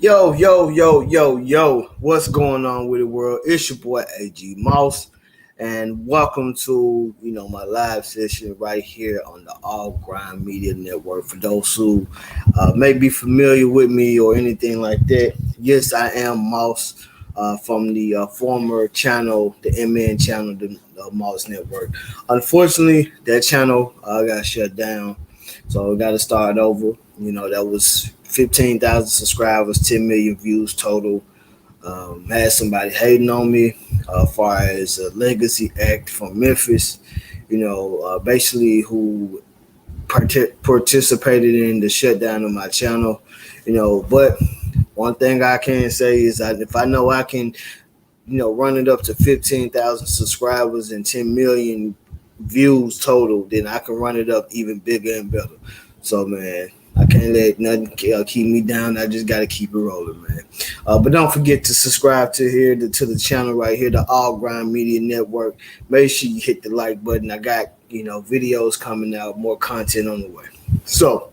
Yo, yo, yo, yo, yo, what's going on with the world? It's your boy AG Mouse, and welcome to my live session right here on the All Grind Media Network. For those who may be familiar with me or anything like that, yes, I am Mouse from the former channel, the MN channel, the Mouse Network. Unfortunately, that channel got shut down, so we got to start over. That was 15,000 subscribers, 10 million views total. Had somebody hating on me as far as a legacy act from Memphis, basically who participated in the shutdown of my channel, but one thing I can say is that if I know I can, run it up to 15,000 subscribers and 10 million views total, then I can run it up even bigger and better. So, man, I can't let nothing keep me down. I just got to keep it rolling, man. But don't forget to subscribe to the channel right here, the All Grind Media Network. Make sure you hit the like button. I got videos coming out, more content on the way. So,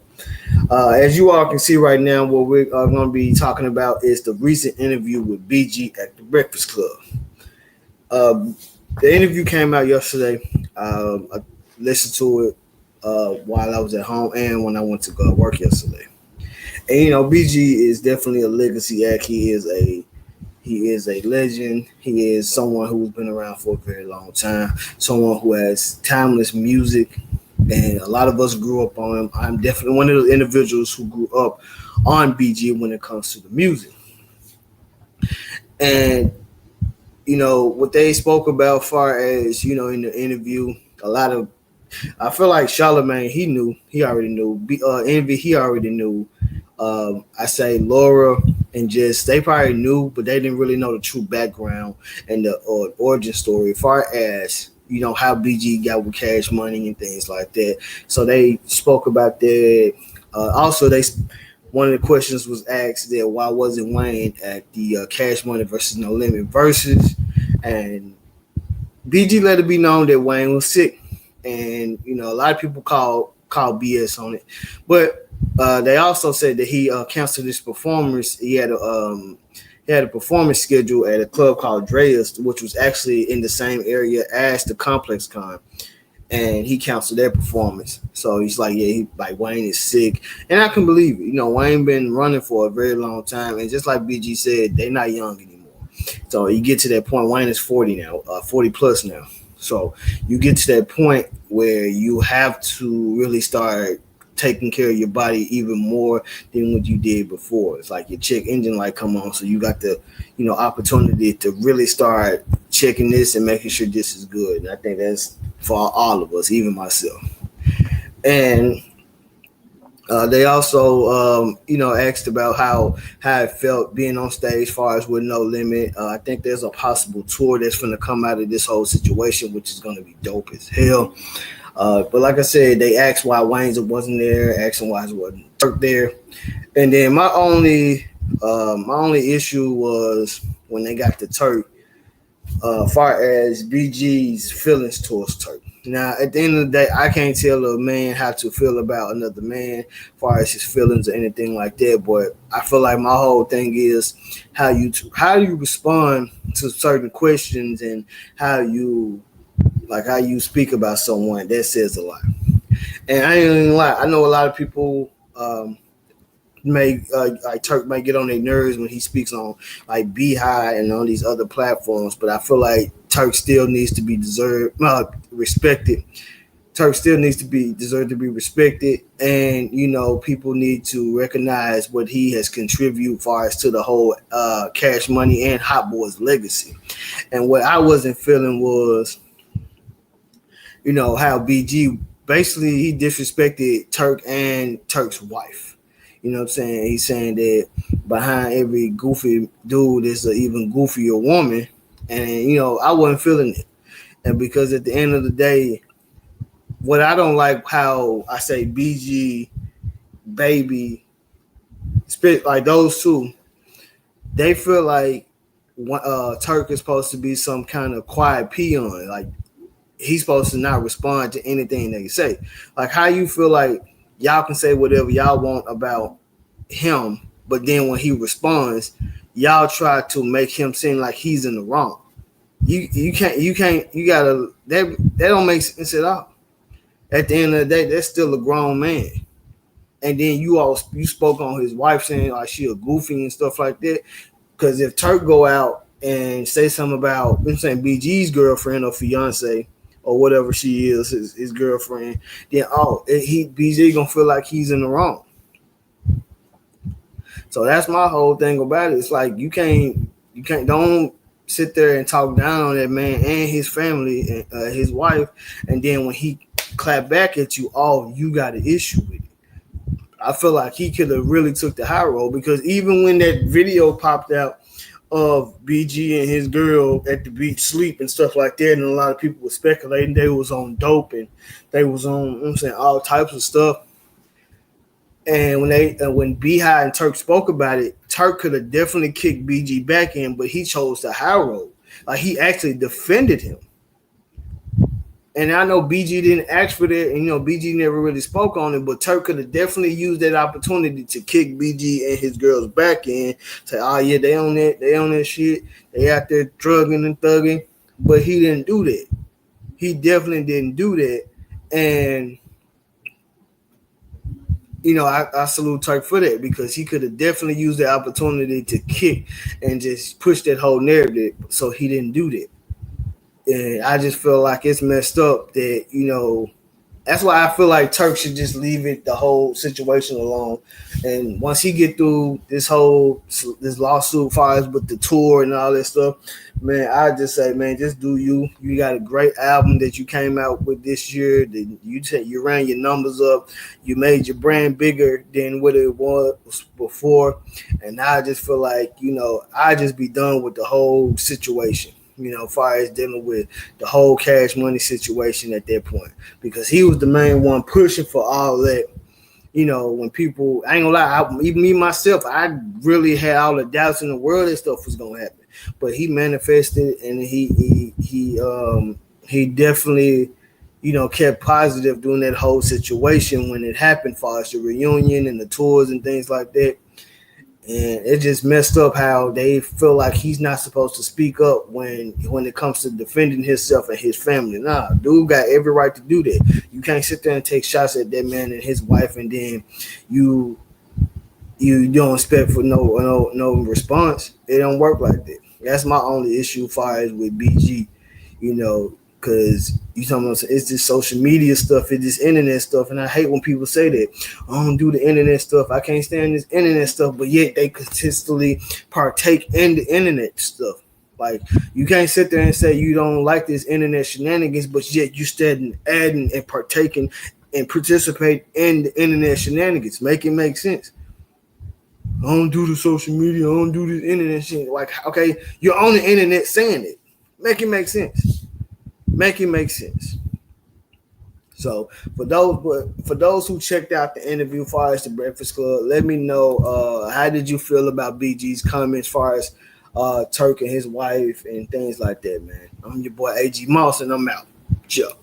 as you all can see right now, what we're going to be talking about is the recent interview with BG at the Breakfast Club. The interview came out yesterday. I listened to it while I was at home and when I went to go work yesterday. And BG is definitely a legacy act. He is a legend. He is someone who's been around for a very long time. Someone who has timeless music, and a lot of us grew up on him. I'm definitely one of those individuals who grew up on BG when it comes to the music. And what they spoke about, far as in the interview, I feel like Charlamagne, he already knew. Envy, he already knew. I say Laura and Jess, they probably knew, but they didn't really know the true background and the origin story, as far as how BG got with Cash Money and things like that. So they spoke about that. Also, one of the questions was asked that why wasn't Wayne at the Cash Money versus No Limit versus, and BG let it be known that Wayne was sick, and a lot of people call BS on it, but they also said that he canceled his performance. He had a performance schedule at a club called Dreas, which was actually in the same area as the Complex Con, and he canceled that performance. So he's like, yeah, Wayne is sick, and I can believe it. Wayne been running for a very long time, and just like BG said, they're not young anymore. So you get to that point. Wayne is 40 now, 40 plus now. So you get to that point where you have to really start taking care of your body even more than what you did before. It's like your check engine light come on, so you got the opportunity to really start checking this and making sure this is good. And I think that's for all of us, even myself. And they also asked about how it felt being on stage, as far as with No Limit. I think there's a possible tour that's going to come out of this whole situation, which is going to be dope as hell. But like I said, they asked why Wayne's wasn't there, asking why it wasn't Turk there. And then my only issue was when they got to Turk, far as BG's feelings towards Turk. Now, at the end of the day, I can't tell a man how to feel about another man, as far as his feelings or anything like that. But I feel like my whole thing is how you respond to certain questions and how you speak about someone. That says a lot. And I ain't even lie. I know a lot of people like Turk may get on their nerves when he speaks on like Beehive and on these other platforms, but I feel like Turk still needs to be respected. Turk still needs to be deserved to be respected, and people need to recognize what he has contributed far as to the whole Cash Money and Hot Boys legacy. And what I wasn't feeling was how BG basically he disrespected Turk and Turk's wife. You know what I'm saying? He's saying that behind every goofy dude is an even goofier woman. And, I wasn't feeling it. And because at the end of the day, what I don't like how I say BG, Baby, like those two, they feel like Turk is supposed to be some kind of quiet peon. Like he's supposed to not respond to anything they say. Like how you feel like y'all can say whatever y'all want about him, but then when he responds, y'all try to make him seem like he's in the wrong. You gotta that don't make sense at all. At the end of the day, that's still a grown man. And then you spoke on his wife saying like she a goofy and stuff like that. Because if Turk go out and say something about I'm saying BG's girlfriend or fiance or whatever she is, his girlfriend, then BG gonna feel like he's in the wrong. So that's my whole thing about it. It's like you can't don't sit there and talk down on that man and his family and his wife, and then when he clap back at you, you got an issue with it. I feel like he could have really took the high road because even when that video popped out of BG and his girl at the beach sleep and stuff like that, and a lot of people were speculating they was on dope and they was on I'm saying all types of stuff. And when Beehive and Turk spoke about it, Turk could have definitely kicked BG back in, but he chose the high road. Like he actually defended him. And I know BG didn't ask for that, and BG never really spoke on it, but Turk could have definitely used that opportunity to kick BG and his girls back in. Say, oh yeah, they on that shit. They out there drugging and thugging. But he didn't do that. He definitely didn't do that. And I salute Turk for that because he could have definitely used the opportunity to kick and just push that whole narrative. So he didn't do that. And I just feel like it's messed up that, that's why I feel like Turk should just leave the whole situation alone. And once he get through this lawsuit files with the tour and all that stuff, man, I just say, man, just do you. You got a great album that you came out with this year. That you ran your numbers up. You made your brand bigger than what it was before. And I just feel like, I just be done with the whole situation. As far as dealing with the whole Cash Money situation at that point, because he was the main one pushing for all that. When people, I ain't gonna lie, even me myself, I really had all the doubts in the world that stuff was gonna happen, but he manifested and he definitely, kept positive during that whole situation when it happened, for us, the reunion and the tours and things like that. And it just messed up how they feel like he's not supposed to speak up when it comes to defending himself and his family. Nah, dude got every right to do that. You can't sit there and take shots at that man and his wife, and then you don't expect for no response. It don't work like that. That's my only issue, as far as with BG, because you talking about it's this social media stuff, it's this internet stuff, and I hate when people say that I don't do the internet stuff. I can't stand this internet stuff, but yet they consistently partake in the internet stuff. Like you can't sit there and say you don't like this internet shenanigans, but yet you starting adding and partaking and participate in the internet shenanigans. Make it make sense. I don't do the social media. I don't do the internet shit. Like, okay, you're on the internet saying it. Make it make sense. Make it make sense. So for those who checked out the interview as far as the Breakfast Club, let me know how did you feel about BG's comments as far as Turk and his wife and things like that, man. I'm your boy AG Moss and I'm out. Ciao.